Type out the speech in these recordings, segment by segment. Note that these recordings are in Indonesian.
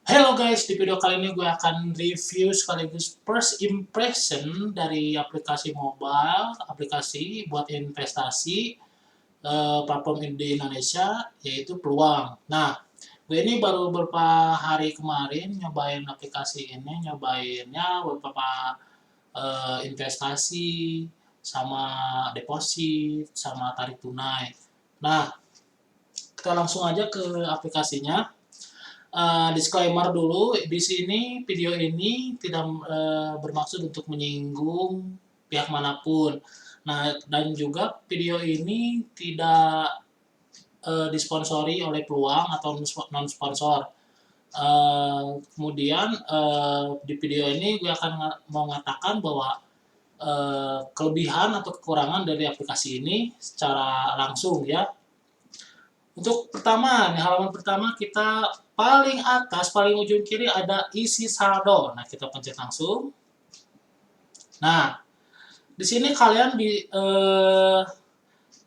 Hello guys, di video kali ini gue akan review sekaligus first impression dari aplikasi mobile, aplikasi buat investasi platform di Indonesia, yaitu Peluang. Nah, gue ini baru beberapa hari kemarin nyobain aplikasi ini, nyobainnya beberapa investasi, sama deposit, sama tarik tunai. Nah, kita langsung aja ke aplikasinya. Disclaimer dulu, di sini video ini tidak bermaksud untuk menyinggung pihak manapun. Nah, dan juga video ini tidak disponsori oleh Peluang atau non sponsor. Kemudian di video ini gue akan mengatakan bahwa kelebihan atau kekurangan dari aplikasi ini secara langsung ya. Untuk pertama, nih halaman pertama kita paling atas, paling ujung kiri ada isi saldo. Nah, kita pencet langsung. Nah, di sini kalian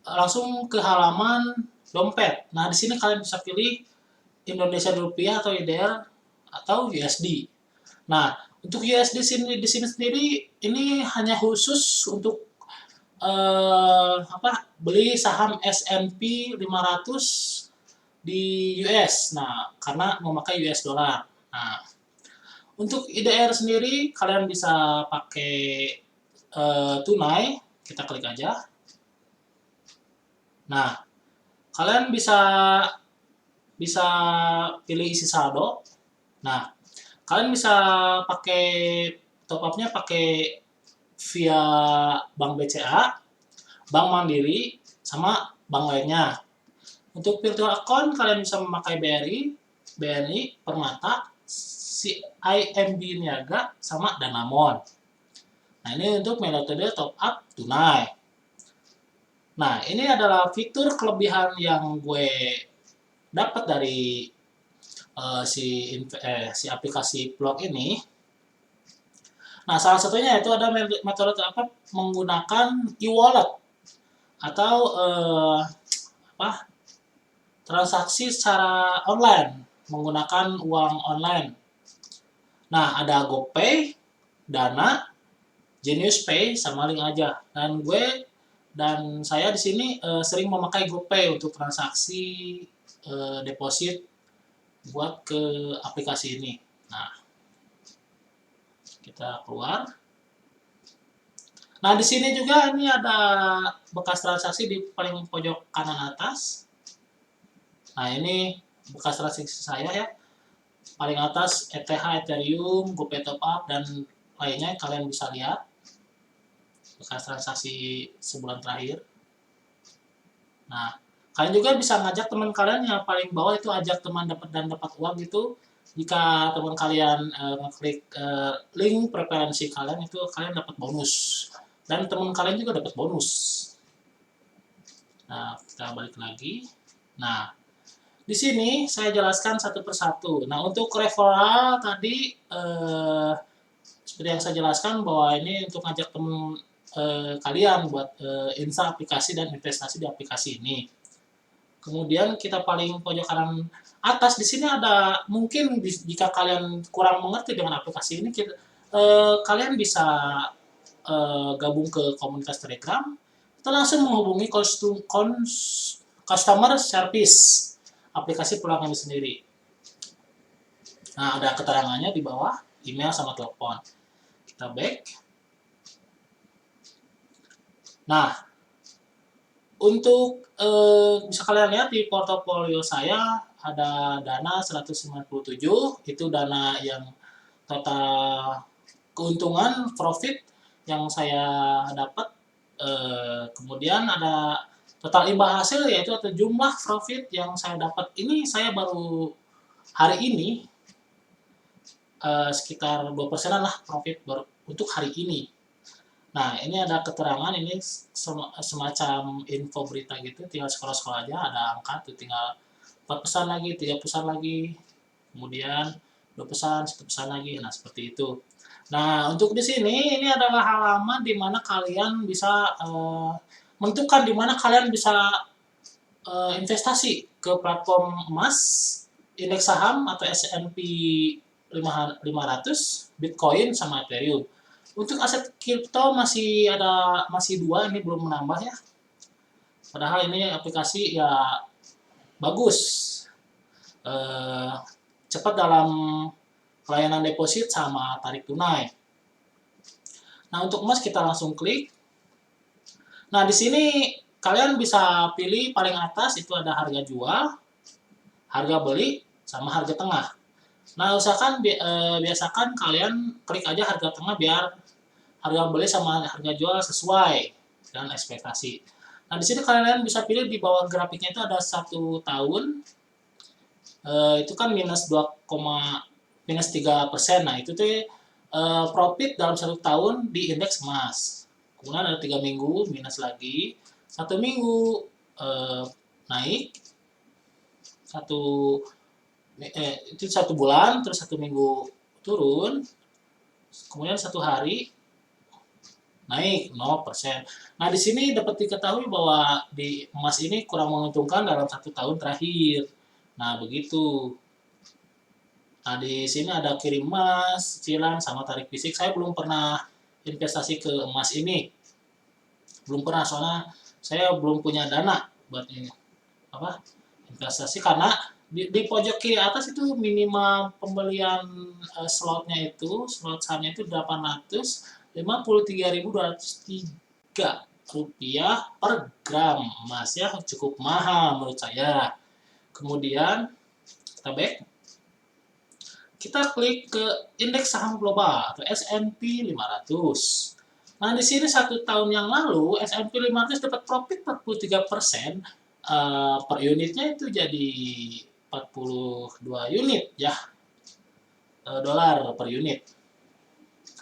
langsung ke halaman dompet. Nah, di sini kalian bisa pilih Indonesia rupiah atau IDR atau USD. Nah, untuk USD di sini sendiri ini hanya khusus untuk beli saham S&P 500 di US. Nah, karena memakai US dollar. Nah, untuk IDR sendiri kalian bisa pakai tunai, kita klik aja. Nah, kalian bisa bisa pilih isi saldo. Nah, kalian bisa pakai top up-nya pakai via Bank BCA, Bank Mandiri, sama bank lainnya. Untuk virtual account kalian bisa memakai BNI, Permata, CIMB Niaga, sama Danamon. Nah, ini untuk metode top up tunai. Nah, ini adalah fitur kelebihan yang gue dapat dari si aplikasi Blog ini. Nah, salah satunya itu ada metode menggunakan e-wallet atau transaksi secara online menggunakan uang online. Nah, ada GoPay, Dana, Genius Pay, sama link aja. Dan saya di sini sering memakai GoPay untuk transaksi deposit buat ke aplikasi ini. Nah, kita keluar. Nah, di sini juga ini ada bekas transaksi di paling pojok kanan atas. Nah, ini bekas transaksi saya ya. Paling atas ETH, Ethereum, GoPay Top Up, dan lainnya kalian bisa lihat bekas transaksi sebulan terakhir. Nah, kalian juga bisa ngajak teman kalian yang paling bawah itu ajak teman dapat uang gitu. Jika teman kalian ngeklik link preferensi kalian itu kalian dapat bonus dan teman kalian juga dapat bonus. Nah, kita balik lagi. Nah, di sini saya jelaskan satu persatu. Nah, untuk referral tadi seperti yang saya jelaskan bahwa ini untuk ngajak teman kalian buat install aplikasi dan investasi di aplikasi ini. Kemudian kita paling pojok kanan atas di sini ada mungkin jika kalian kurang mengerti dengan aplikasi ini kalian bisa gabung ke komunitas Telegram atau langsung menghubungi customer service aplikasi Peluang ini sendiri. Nah, ada keterangannya di bawah, email sama telepon. Kita back. Nah, untuk bisa kalian lihat di portofolio saya ada dana 197, itu dana yang total keuntungan profit yang saya dapat. Kemudian ada total imbal hasil, yaitu atau jumlah profit yang saya dapat. Ini saya baru hari ini sekitar 2%-an lah profit untuk hari ini. Nah, ini ada keterangan, ini semacam info berita gitu, tinggal scroll-scroll aja, ada angka tuh, tinggal 4 pesan lagi, 3 pesan lagi, kemudian 2 pesan, 1 pesan lagi, nah seperti itu. Nah, untuk di sini, ini adalah halaman di mana kalian bisa menentukan di mana kalian bisa investasi ke platform emas, indeks saham atau S&P 500, Bitcoin sama Ethereum. Untuk aset kripto masih dua, ini belum menambah ya. Padahal ini aplikasi ya bagus, cepat dalam pelayanan deposit sama tarik tunai. Nah, untuk emas kita langsung klik. Nah, di sini kalian bisa pilih paling atas itu ada harga jual, harga beli, sama harga tengah. Nah, biasakan kalian klik aja harga tengah biar harga beli sama harga jual sesuai dengan ekspektasi. Nah, di sini kalian bisa pilih di bawah grafiknya itu ada 1 tahun, itu kan minus 3%. Nah, itu tuh profit dalam 1 tahun di indeks emas. Kemudian ada 3 minggu minus lagi, 1 minggu naik, itu 1 bulan, terus 1 minggu turun, kemudian 1 hari naik 0%. Nah, di sini dapat diketahui bahwa di emas ini kurang menguntungkan dalam 1 tahun terakhir. Nah, begitu. Nah, di sini ada kirim emas, cicilan, sama tarik fisik. Saya belum pernah investasi ke emas ini. Belum pernah, soalnya saya belum punya dana buat ini. Investasi, karena di pojok kiri atas itu minimal pembelian slot sahamnya itu 853.203 rupiah per gram emas ya, cukup mahal menurut saya. Kemudian kita back, kita klik ke indeks saham global atau S&P 500. Nah, di sini 1 tahun yang lalu S&P 500 dapat profit 43%, per unitnya itu jadi 42 unit ya, dolar per unit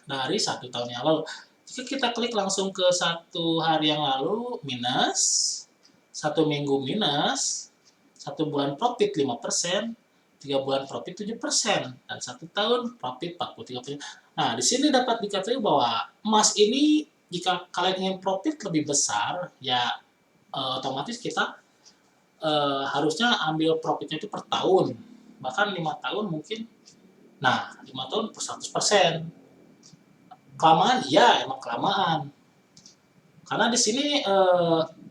dari 1 tahun yang lalu. Jika kita klik langsung ke 1 hari yang lalu, minus, 1 minggu minus, 1 bulan profit 5%, 3 bulan profit 7%, dan 1 tahun profit 43%. Nah, di sini dapat dikatakan bahwa emas ini jika kalian ingin profit lebih besar, ya otomatis kita harusnya ambil profitnya itu per tahun, bahkan 5 tahun mungkin. Nah, 5 tahun per 100%. Kelamaan, iya emang kelamaan. Karena di sini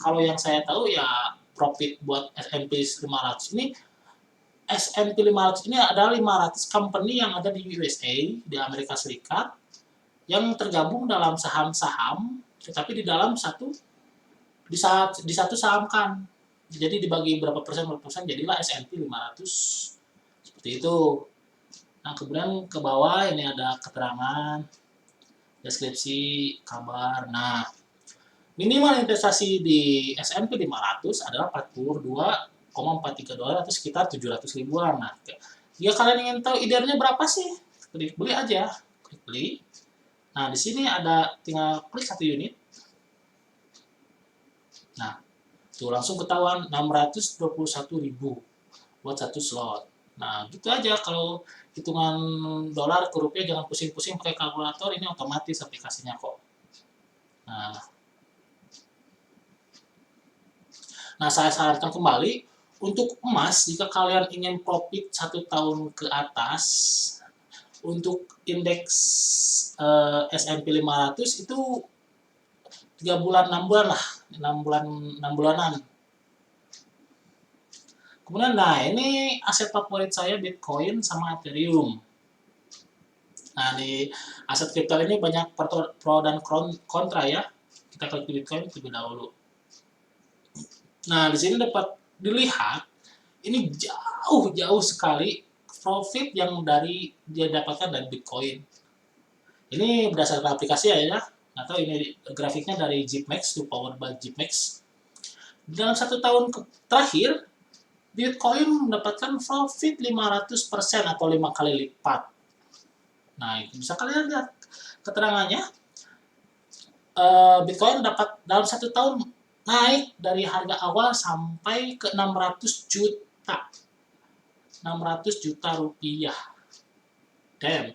kalau yang saya tahu ya profit buat S&P 500 ini, S&P 500 ini adalah 500 company yang ada di USA, di Amerika Serikat, yang tergabung dalam saham-saham, tetapi di satu saham kan. Jadi dibagi berapa persen, jadilah S&P 500. Seperti itu. Nah, kemudian ke bawah ini ada keterangan, deskripsi, kabar. Nah, minimal investasi di S&P 500 adalah $42,43 atau sekitar 700 ribuan. Nah, jika kalian ingin tahu idealnya berapa sih, klik beli aja, klik beli. Nah, di sini ada tinggal klik 1 unit. Nah, tuh langsung ketahuan 621.000 buat 1 slot. Nah, gitu aja. Kalau hitungan dolar ke rupiah jangan pusing-pusing pakai kalkulator, ini otomatis aplikasinya kok. Nah, saya sarankan kembali, untuk emas, jika kalian ingin profit 1 tahun ke atas, untuk indeks S&P 500 itu 3 bulan, 6 bulan lah, 6 bulanan. Kemudian, nah ini aset favorit saya, Bitcoin sama Ethereum. Nah, di aset kripto ini banyak pro dan kontra ya. Kita klik di Bitcoin terlebih dahulu. Nah, di sini dapat dilihat, ini jauh sekali profit yang dia dapatkan dari Bitcoin. Ini berdasarkan aplikasi ya, atau ini grafiknya dari GPMax, to power by GPMax. Dalam 1 tahun terakhir, Bitcoin mendapatkan profit 500% atau 5 kali lipat. Nah, itu bisa kalian lihat keterangannya. Bitcoin dapat dalam 1 tahun naik dari harga awal sampai ke 600 juta. 600 juta rupiah. Damn.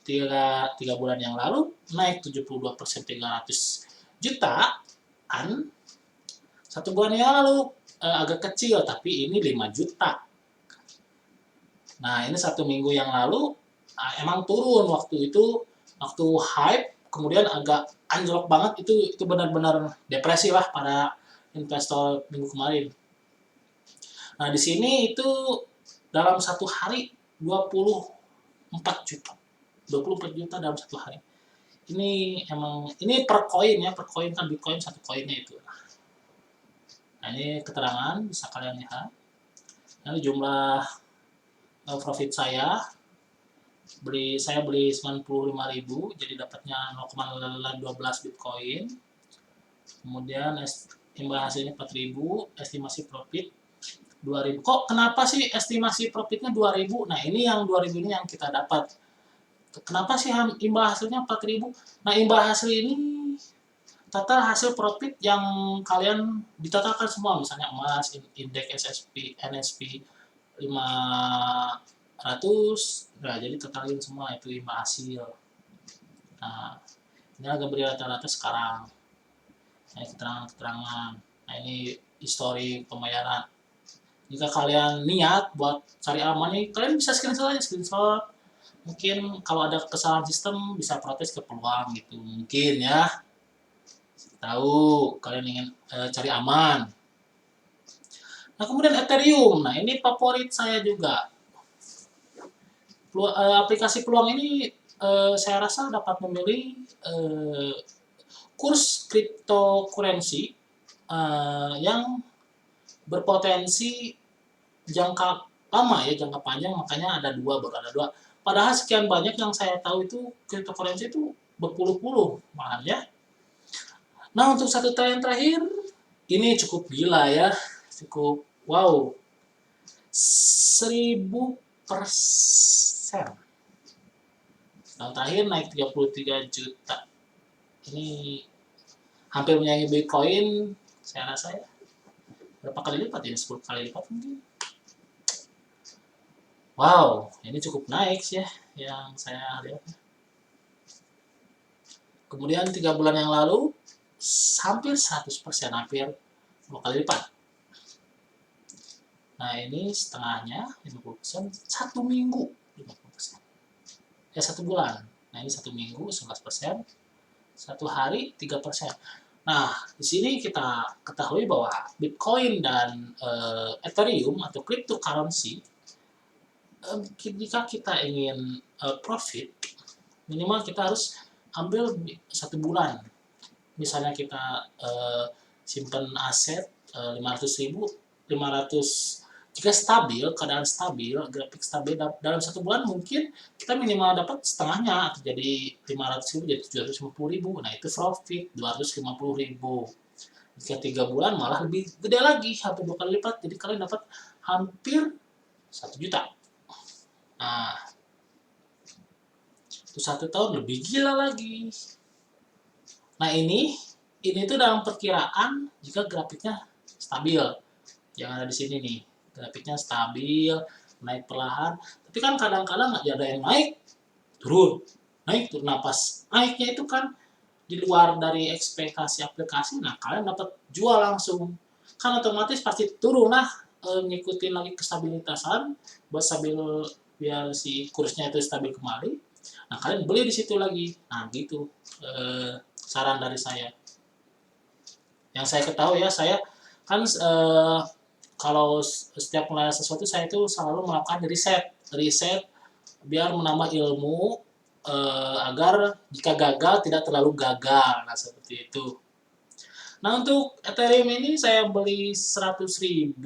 3 bulan yang lalu naik 72%, 300 jutaan. 1 bulan yang lalu agak kecil, tapi ini 5 juta. Nah, ini 1 minggu yang lalu emang turun waktu itu, waktu hype, kemudian agak anjlok banget, itu benar-benar depresi lah para investor minggu kemarin. Nah, di sini itu dalam 1 hari 24 juta. 24 juta dalam 1 hari. Ini emang, ini per koin ya, per koin kan Bitcoin 1 koinnya itu. Nah, ini keterangan bisa kalian lihat. Ini jumlah profit saya beli 95.000, jadi dapatnya 0,12 Bitcoin. Kemudian imbal hasilnya 4.000, estimasi profit 2.000. Kok kenapa sih estimasi profitnya 2.000? Nah, ini yang 2.000 ini yang kita dapat. Kenapa sih imbal hasilnya 4.000? Nah, imbal hasil ini total hasil profit yang kalian ditotalkan semua, misalnya emas, indeks NSP 500, nah jadi totalin semua itu imbal hasil. Nah, ini agak beri rata-rata sekarang. Nah, keterangan-keterangan. Nah, ini histori pembayaran. Jika kalian niat buat cari aman nih, kalian bisa screenshot aja, screenshot. Mungkin kalau ada kesalahan sistem bisa protes ke peluang gitu, mungkin ya. Tahu kalian ingin cari aman. Nah, kemudian Ethereum. Nah, ini favorit saya juga. Aplikasi peluang ini saya rasa dapat memilih kurs cryptocurrency yang berpotensi jangka lama ya, jangka panjang, makanya baru ada dua. Padahal sekian banyak yang saya tahu itu cryptocurrency itu berpuluh-puluh malah ya. Nah, untuk 1 tahun terakhir ini cukup gila ya, cukup wow, 1000%. Tahun terakhir naik 33 juta. Ini hampir menyaingi Bitcoin, saya rasa ya. Berapa kali lipat ya? 10 kali lipat mungkin. Wow, ini cukup naik sih ya yang saya lihat. Kemudian 3 bulan yang lalu hampir 100%, hampir 2 kali lipat. Nah, ini setengahnya 50%, 1 minggu 50%. Ya, 1 bulan. Nah, ini 1 minggu 11%, 1 hari 3%. Nah, di sini kita ketahui bahwa Bitcoin dan Ethereum atau cryptocurrency, jika kita ingin profit, minimal kita harus ambil 1 bulan. Misalnya kita simpan aset 500.000, 500, jika stabil, keadaan stabil, grafik stabil dalam 1 bulan, mungkin kita minimal dapat setengahnya, atau jadi 500.000 jadi 750.000. Nah, itu profit 250.000. Jika 3 bulan malah lebih gede lagi, hampir 2 kali lipat, jadi kalian dapat hampir 1 juta. Nah, itu 1 tahun lebih gila lagi. Nah, ini tuh dalam perkiraan jika grafiknya stabil, yang ada di sini nih, grafiknya stabil, naik perlahan. Tapi kan kadang-kadang nggak ada yang naik, turun, naik turun. Nah, pas naiknya itu kan di luar dari ekspektasi aplikasi, nah kalian dapat jual langsung. Kan otomatis pasti turun lah, ngikutin lagi kestabilitasan, buat stabil, biar si kursnya itu stabil kembali. Nah, kalian beli di situ lagi. Nah, gitu saran dari saya. Yang saya ketahui ya, saya kan kalau setiap melihat sesuatu saya itu selalu melakukan riset biar menambah ilmu agar jika gagal tidak terlalu gagal. Nah, seperti itu. Nah, untuk Ethereum ini saya beli 100.000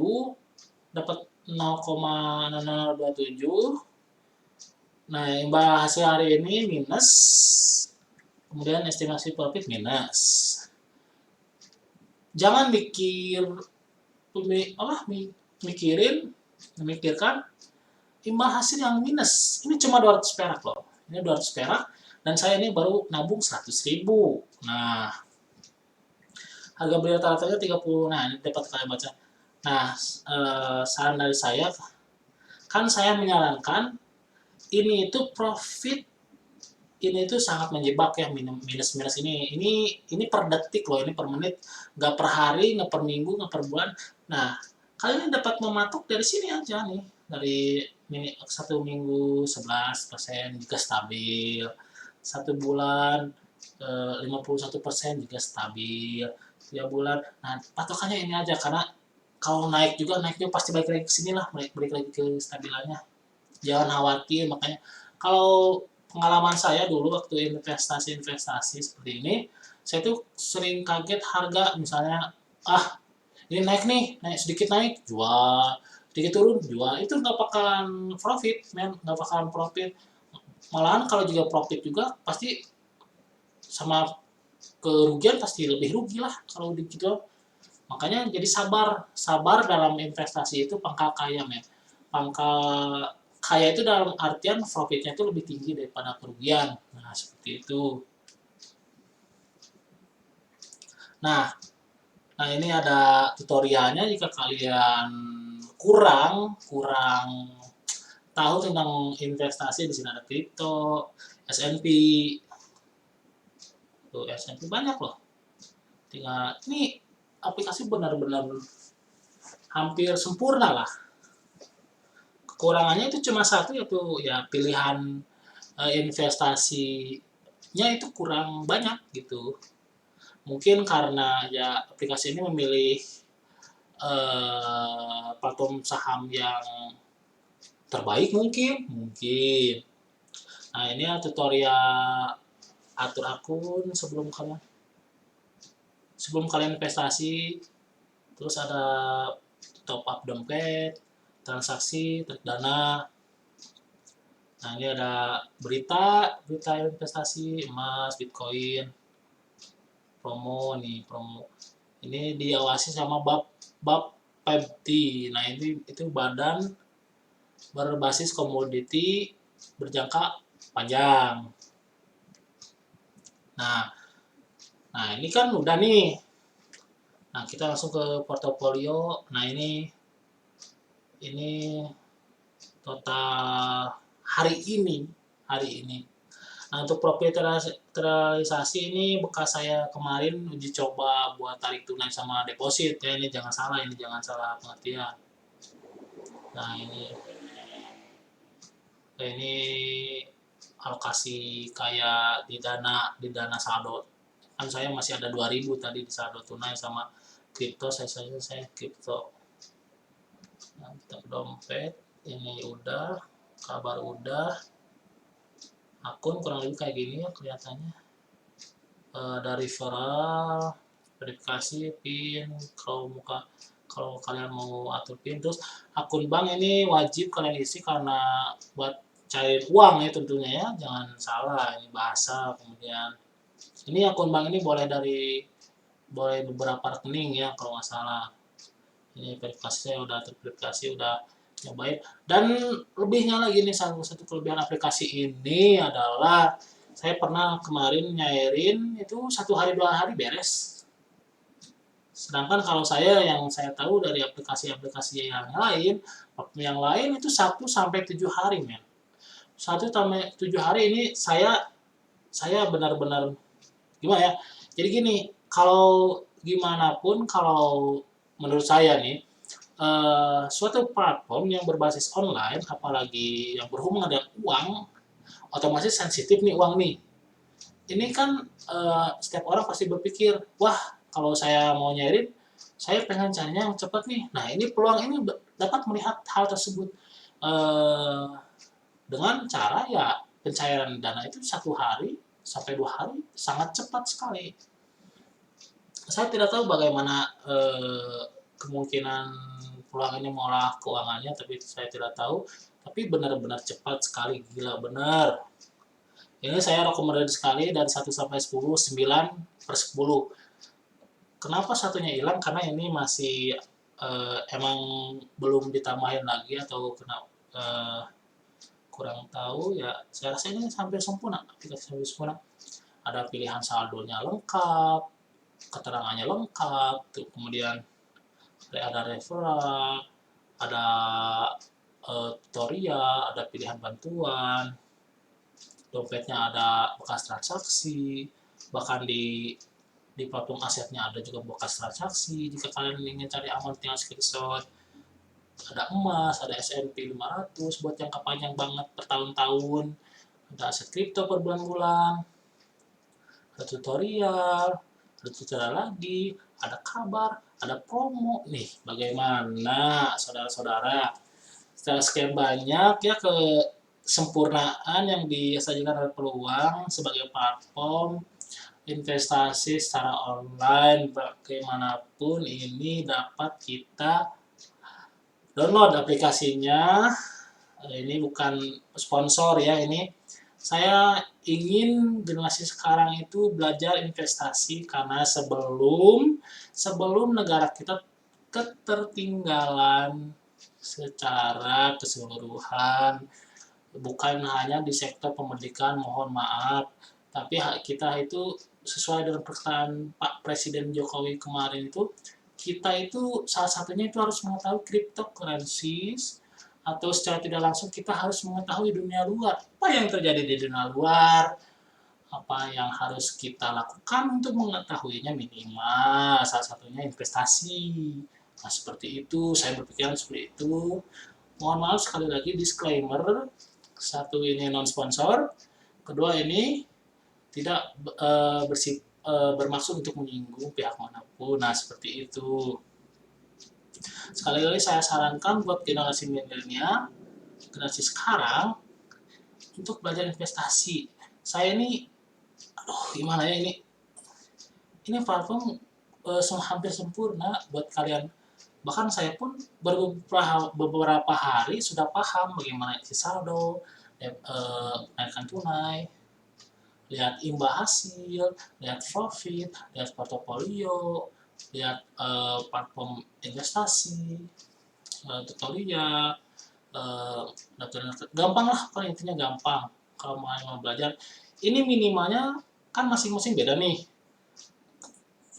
dapat 0,0027. Nah, imbal hasil hari ini minus. Kemudian estimasi profit minus. Jangan memikirkan imbal hasil yang minus. Ini cuma 200 perak loh. Ini 200 perak dan saya ini baru nabung 100.000. Nah, harga beli rata-ratanya 30. Nah, ini dapat kalian baca. Nah, saran dari saya, kan saya menyarankan ini itu profit, ini itu sangat menjebak ya, minus ini per detik loh, ini per menit, nggak per hari, nggak per minggu, nggak per bulan. Nah, kalian dapat mematok dari sini aja nih, dari satu minggu 11% juga stabil, satu bulan 51% juga stabil, 3 bulan. Nah, patokannya ini aja karena kalau naik juga naiknya pasti balik lagi ke sini lah, balik lagi ke stabilannya. Jangan khawatir, makanya kalau pengalaman saya dulu waktu investasi seperti ini, saya tuh sering kaget harga misalnya, ini naik nih, naik sedikit naik, jual, sedikit turun, jual, itu nggak bakalan profit, men, nggak bakalan profit. Malahan kalau juga profit juga pasti sama kerugian pasti lebih rugi lah kalau gitu. Makanya jadi sabar, sabar dalam investasi itu pangkal kaya, men. Pangkal kaya itu dalam artian profitnya itu lebih tinggi daripada kerugian. Nah, seperti itu. Nah, nah ini ada tutorialnya jika kalian kurang kurang tahu tentang investasi. Di sini ada kripto, S&P. Tuh, S&P banyak loh. Tinggal ini aplikasi benar-benar hampir sempurna lah. Kekurangannya itu cuma satu, yaitu ya pilihan investasinya itu kurang banyak gitu. Mungkin karena ya aplikasi ini memilih platform saham yang terbaik mungkin. Nah, ini ya tutorial atur akun sebelum kalian investasi. Terus ada top up dompet, transaksi, tarik dana. Nah, ini ada berita investasi emas, bitcoin, promo. Ini diawasi sama Bapepti. Nah, ini itu badan berbasis komoditi berjangka panjang. Nah, ini kan udah nih. Nah, kita langsung ke portofolio. Nah, ini total hari ini. Nah, untuk profit realisasi ini bekas saya kemarin uji coba buat tarik tunai sama deposit ya. Ini jangan salah pengertian. Nah, ini alokasi kayak di dana saldo. Kan saya masih ada 2000 tadi di saldo tunai sama kripto. Saya kripto. Nah, dompet ini udah, kabar udah, akun kurang lebih kayak gini ya kelihatannya. Ada referral, verifikasi, PIN, kalau kalian mau atur PIN. Terus akun bank ini wajib kalian isi karena buat cair uang ya tentunya ya, jangan salah ini bahasa. Kemudian ini akun bank ini boleh beberapa rekening ya kalau nggak salah. Ini verifikasi saya udah terverifikasi, udah nyobain. Dan lebihnya lagi nih, salah satu kelebihan aplikasi ini adalah saya pernah kemarin nyairin itu 1 hari 2 hari beres. Sedangkan kalau yang saya tahu dari aplikasi-aplikasi yang lain itu 1 sampai 7 hari, men. 1 sampai 7 hari ini saya benar-benar gimana ya? Jadi gini, kalau gimana pun kalau menurut saya nih, suatu platform yang berbasis online, apalagi yang berhubungan dengan uang, otomatis sensitif nih uang nih. Ini kan setiap orang pasti berpikir, wah kalau saya mau nyairin, saya pengen carinya yang cepat nih. Nah, ini peluang ini dapat melihat hal tersebut dengan cara ya pencairan dana itu 1 hari sampai 2 hari sangat cepat sekali. Saya tidak tahu bagaimana kemungkinan peluang ini mengolah keuangannya, tapi saya tidak tahu. Tapi benar-benar cepat sekali, gila benar. Ini saya rekomendasi sekali dari 1 sampai 10, 9/10. Kenapa satunya hilang? Karena ini masih emang belum ditambahin lagi atau kurang tahu ya. Saya rasa ini hampir sempurna, aplikasi hampir sempurna. Ada pilihan saldonya lengkap, keterangannya lengkap, tuh, kemudian ada referral, ada tutorial, ada pilihan bantuan, dompetnya ada bekas transaksi, bahkan di platform asetnya ada juga bekas transaksi. Jika kalian ingin cari aman, tinggal screenshot. ada emas, ada S&P 500 buat jangka panjang banget bertahun-tahun, ada aset kripto per bulan-bulan, ada tutorial lagi, ada kabar, ada promo. Nih, bagaimana saudara-saudara? Setelah sekian banyak ya kesempurnaan yang disajikan oleh peluang sebagai platform investasi secara online bagaimanapun ini dapat kita download aplikasinya. Ini bukan sponsor ya, ini saya ingin generasi sekarang itu belajar investasi karena sebelum negara kita ketertinggalan secara keseluruhan, bukan hanya di sektor pendidikan, mohon maaf, tapi kita itu sesuai dengan perkataan Pak Presiden Jokowi kemarin itu, kita itu salah satunya itu harus mengetahui cryptocurrencies, atau secara tidak langsung kita harus mengetahui dunia luar. Apa yang terjadi di dunia luar, apa yang harus kita lakukan untuk mengetahuinya, minimal salah satunya investasi. Nah, seperti itu, saya berpikiran seperti itu. Mohon maaf sekali lagi disclaimer, satu ini non sponsor, kedua ini tidak bermaksud untuk menyinggung pihak manapun. Nah, seperti itu. Sekali lagi saya sarankan buat generasi milenial, generasi sekarang, untuk belajar investasi. Saya ini, gimana ya ini platform hampir sempurna buat kalian. Bahkan saya pun beberapa hari sudah paham bagaimana isi saldo, naikkan tunai, lihat imbal hasil, lihat profit, lihat portofolio, lihat platform investasi, tutorial, gampang lah, kan intinya gampang. Kalau mau belajar, ini minimalnya kan masing-masing beda nih.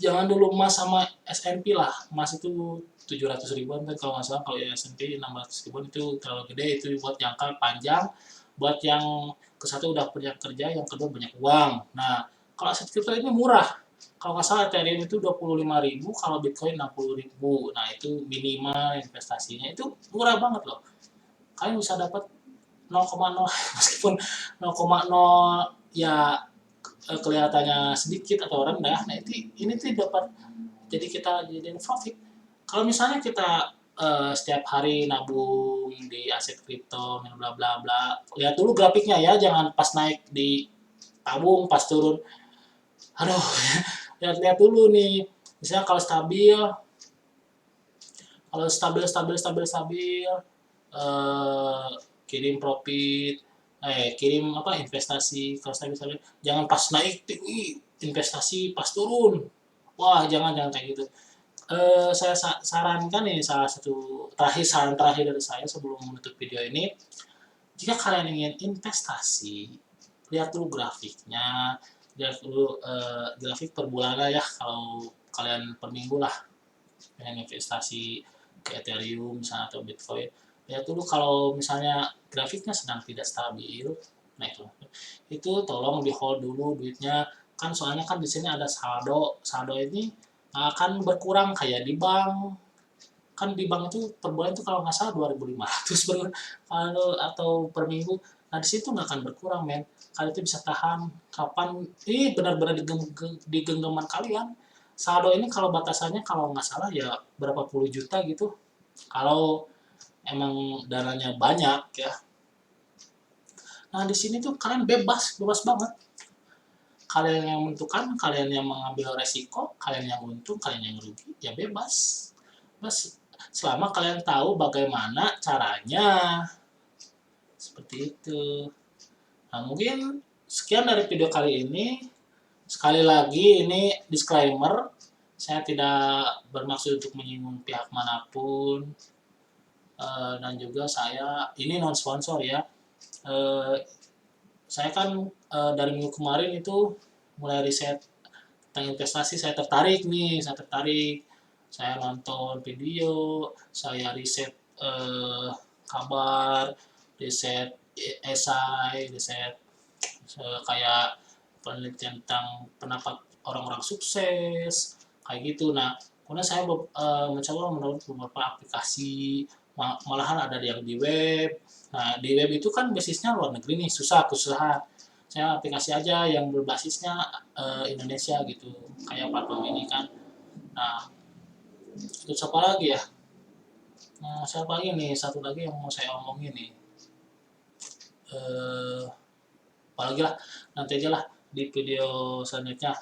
Jangan dulu emas sama S&P lah. Emas itu 700 ribuan kan kalau nggak salah, kalau S&P 600 ribuan itu terlalu gede, itu buat jangka panjang, buat yang ke satu udah punya kerja, yang kedua banyak uang. Nah, kalau aset kripto ini murah. Kalau nggak salah Ethereum itu 25.000, kalau Bitcoin 60.000. Nah, itu minimal investasinya itu murah banget loh. Kalian bisa dapat 0,0 meskipun 0,0 ya kelihatannya sedikit atau rendah. Nah, ini tuh dapat jadi kita jadiin profit. Kalau misalnya kita setiap hari nabung di aset kripto, bla bla bla, lihat dulu grafiknya ya, jangan pas naik di tabung, pas turun, aduh, lihat-lihat dulu nih. Misalnya kalau stabil, eh, kirim profit, kirim apa investasi, kalau stabil, jangan pas naik tinggi investasi, pas turun, wah jangan kayak gitu. Saya sarankan ini salah satu saran terakhir dari saya sebelum menutup video ini, jika kalian ingin investasi, lihat dulu grafiknya, lihat dulu grafik per bulan ya, kalau kalian per minggu lah pengen investasi ke Ethereum misalnya atau Bitcoin, lihat dulu kalau misalnya grafiknya sedang tidak stabil, nah itu tolong di hold dulu duitnya, kan soalnya kan di sini ada saldo ini akan berkurang kayak di bank. Kan di bank itu per bulan itu kalau nggak salah 2.500 atau per minggu. Nah di situ nggak akan berkurang men. Kalian itu bisa tahan kapan ini benar-benar di genggaman kalian. Saldo ini kalau batasannya kalau nggak salah ya berapa puluh juta gitu. Kalau emang dananya banyak ya. Nah di sini tuh kalian bebas banget. Kalian yang menentukan, kalian yang mengambil resiko, kalian yang untung, kalian yang rugi, ya bebas. Bebas selama kalian tahu bagaimana caranya. Seperti itu. Nah, mungkin sekian dari video kali ini. Sekali lagi ini disclaimer, saya tidak bermaksud untuk menyinggung pihak manapun, dan juga saya ini non sponsor ya. Saya kan dari minggu kemarin itu mulai riset tentang investasi, saya tertarik, saya nonton video, saya riset kabar, riset esai, riset kayak penelitian tentang pendapat orang-orang sukses, kayak gitu. Nah, kemudian saya mencoba mendownload beberapa aplikasi malahan ada yang di web. Nah, di web itu kan basisnya luar negeri nih, susah kesusahan. Saya aplikasi aja yang berbasisnya Indonesia gitu, kayak platform ini kan. Nah, itu siapa lagi ya? Nah, siapa lagi nih? Satu lagi yang mau saya omongin nih. Eh, Apalagi lah, nanti aja lah di video selanjutnya.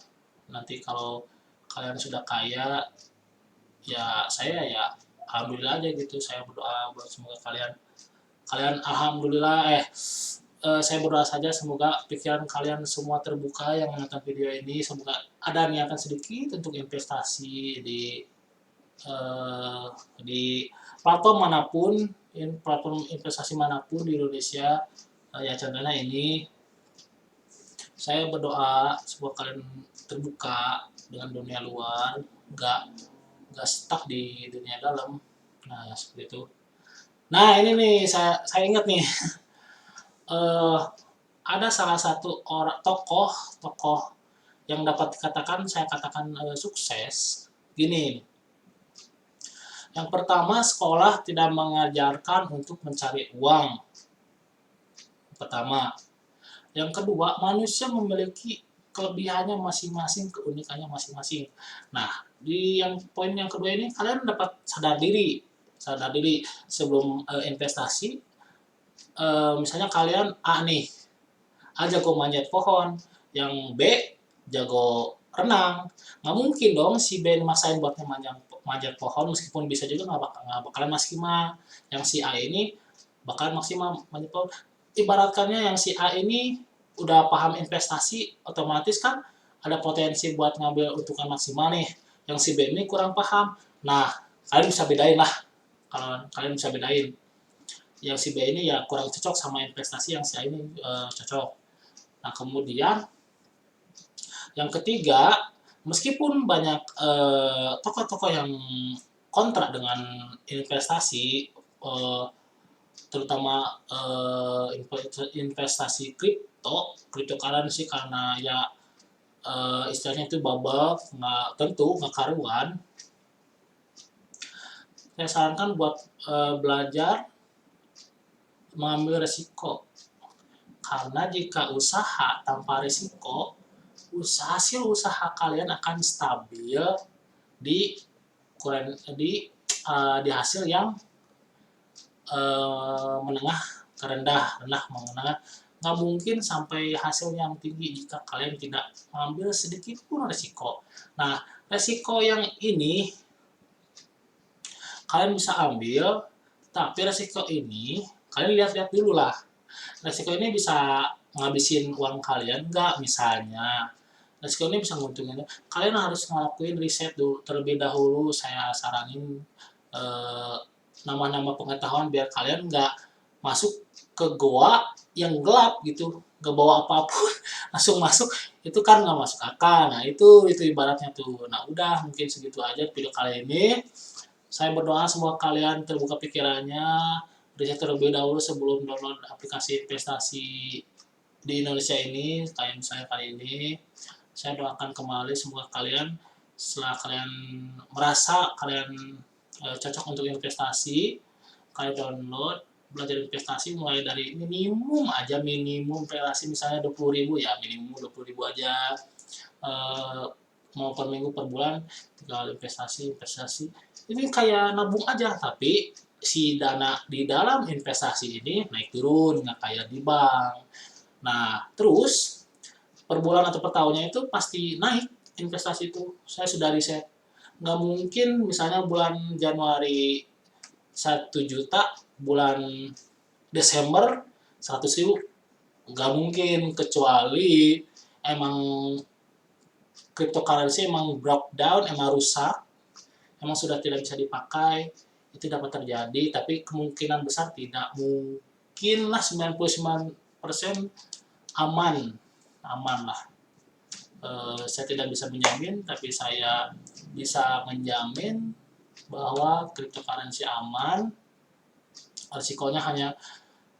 Nanti kalau kalian sudah kaya, ya saya ya alhamdulillah aja gitu. Saya berdoa buat semoga kalian kalian alhamdulillah saya berdoa saja semoga pikiran kalian semua terbuka yang menonton video ini, semoga ada niatan sedikit untuk investasi eh, di platform manapun, platform investasi manapun di Indonesia. Ya contohnya ini, saya berdoa semoga kalian terbuka dengan dunia luar, nggak stuck di dunia dalam. Nah seperti itu. Nah ini nih saya ingat nih, eh, ada salah satu orang tokoh yang dapat dikatakan saya katakan sukses. Gini, yang pertama, sekolah tidak mengajarkan untuk mencari uang. Pertama. Yang kedua, manusia memiliki kelebihannya masing-masing, keunikannya masing-masing. Nah, di yang poin yang kedua ini kalian dapat sadar diri. Sadar diri sebelum investasi. Misalnya kalian A nih, A jago manjat pohon, yang B jago renang. Nggak mungkin dong si B maksain buat manjat pohon, meskipun bisa juga nggak bakalan maksimal. Yang si A ini bakalan maksimal manjat pohon. Ibaratkannya yang si A ini udah paham investasi, otomatis kan ada potensi buat ngambil untungan maksimal nih. Yang si B ini kurang paham. Nah, kalian bisa bedain lah. Kalau kalian bisa bedain. Yang si B ini ya kurang cocok sama investasi, yang si A ini cocok. Nah, kemudian yang ketiga, meskipun banyak tokoh-tokoh yang kontra dengan investasi, terutama investasi cryptocurrency, karena ya istilahnya itu bubble, nggak karuan. Saya sarankan buat belajar mengambil resiko, karena jika usaha tanpa risiko, hasil usaha kalian akan stabil di di hasil yang menengah ke rendah menengah. Nggak mungkin sampai hasil yang tinggi jika kalian tidak mengambil sedikit pun resiko. Nah, resiko yang ini kalian bisa ambil, tapi resiko ini kalian lihat-lihat dulu lah. Resiko ini bisa ngabisin uang kalian nggak, misalnya. Resiko ini bisa nguntungin. Kalian harus ngelakuin riset dulu terlebih dahulu. Saya saranin nama-nama pengetahuan biar kalian nggak masuk ke goa yang gelap gitu, nggak bawa apapun langsung masuk, itu kan nggak masuk akal. Nah itu ibaratnya tuh. Nah udah, mungkin segitu aja video kali ini. Saya berdoa semoga kalian terbuka pikirannya, riset terlebih dahulu sebelum download aplikasi investasi di Indonesia ini, kayak misalnya kali ini. Saya doakan kembali semoga kalian, setelah kalian merasa kalian cocok untuk investasi, kalian download, belajar investasi mulai dari minimum relasi misalnya 20.000, ya minimum 20.000 aja, mau per minggu per bulan tinggal investasi. Ini kayak nabung aja, tapi si dana di dalam investasi ini naik turun, nggak kayak di bank. Nah terus per bulan atau per tahunnya itu pasti naik investasi itu. Saya sudah riset, nggak mungkin misalnya bulan Januari 1 juta, bulan Desember 100.000, nggak mungkin, kecuali emang cryptocurrency emang broke down, emang rusak, emang sudah tidak bisa dipakai, itu dapat terjadi, tapi kemungkinan besar tidak mungkin lah, 99% aman lah. Saya tidak bisa menjamin, tapi saya bisa menjamin bahwa cryptocurrency aman. Risikonya hanya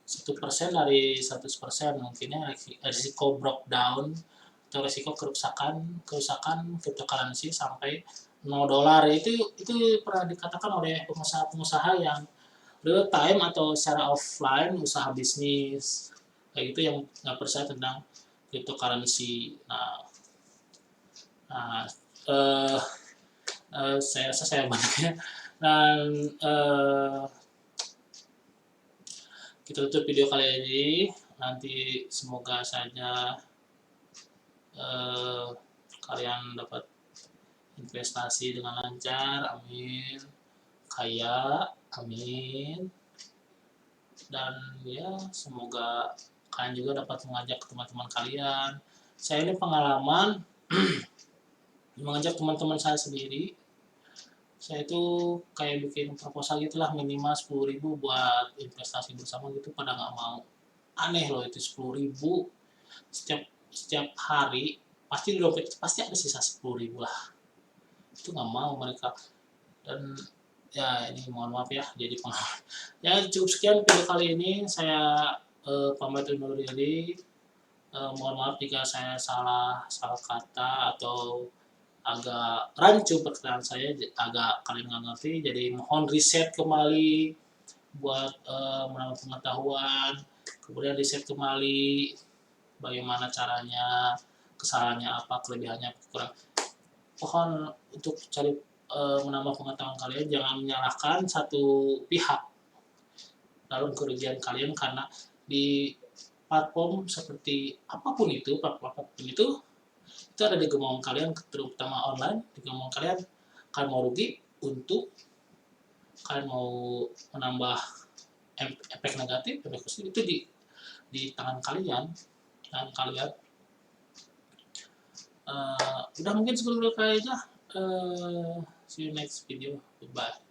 1% dari 100%, mungkinnya risiko breakdown atau risiko kerusakan cryptocurrency sampai $0. Itu pernah dikatakan oleh pengusaha-pengusaha yang real time atau secara offline usaha bisnis kayak gitu yang nggak percaya tentang cryptocurrency. Nah eh, saya rasa saya banyak ya. Dan kita tutup video kali ini. Nanti semoga saja kalian dapat investasi dengan lancar, amin. Kaya, amin. Dan ya semoga kalian juga dapat mengajak teman-teman kalian. Saya ini pengalaman mengajak teman-teman saya sendiri. Saya itu kayak bikin proposal gitulah, minimal 10.000 buat investasi bersama gitu, pada nggak mau. Aneh loh itu 10.000 setiap hari, pasti di dompet pasti ada sisa 10.000 lah. Itu nggak mau mereka. Dan ya ini mohon maaf ya, jadi pengalaman. Ya cukup sekian video kali ini, saya pamit undur diri. Mohon maaf jika saya salah kata atau agak rancu perkataan saya, agak kalian nggak ngerti, jadi mohon riset kembali buat menambah pengetahuan, kemudian riset kembali bagaimana caranya, kesalahannya apa, kelebihannya kurang. Mohon untuk cari menambah pengetahuan kalian, jangan menyalahkan satu pihak dalam kerugian kalian, karena di platform seperti apapun itu, itu ada di kemauan kalian, terutama online, di kemauan kalian mau rugi untuk kalian mau menambah efek negatif, efek positif, itu di tangan kalian. Udah mungkin segitu aja. See you next video. Goodbye.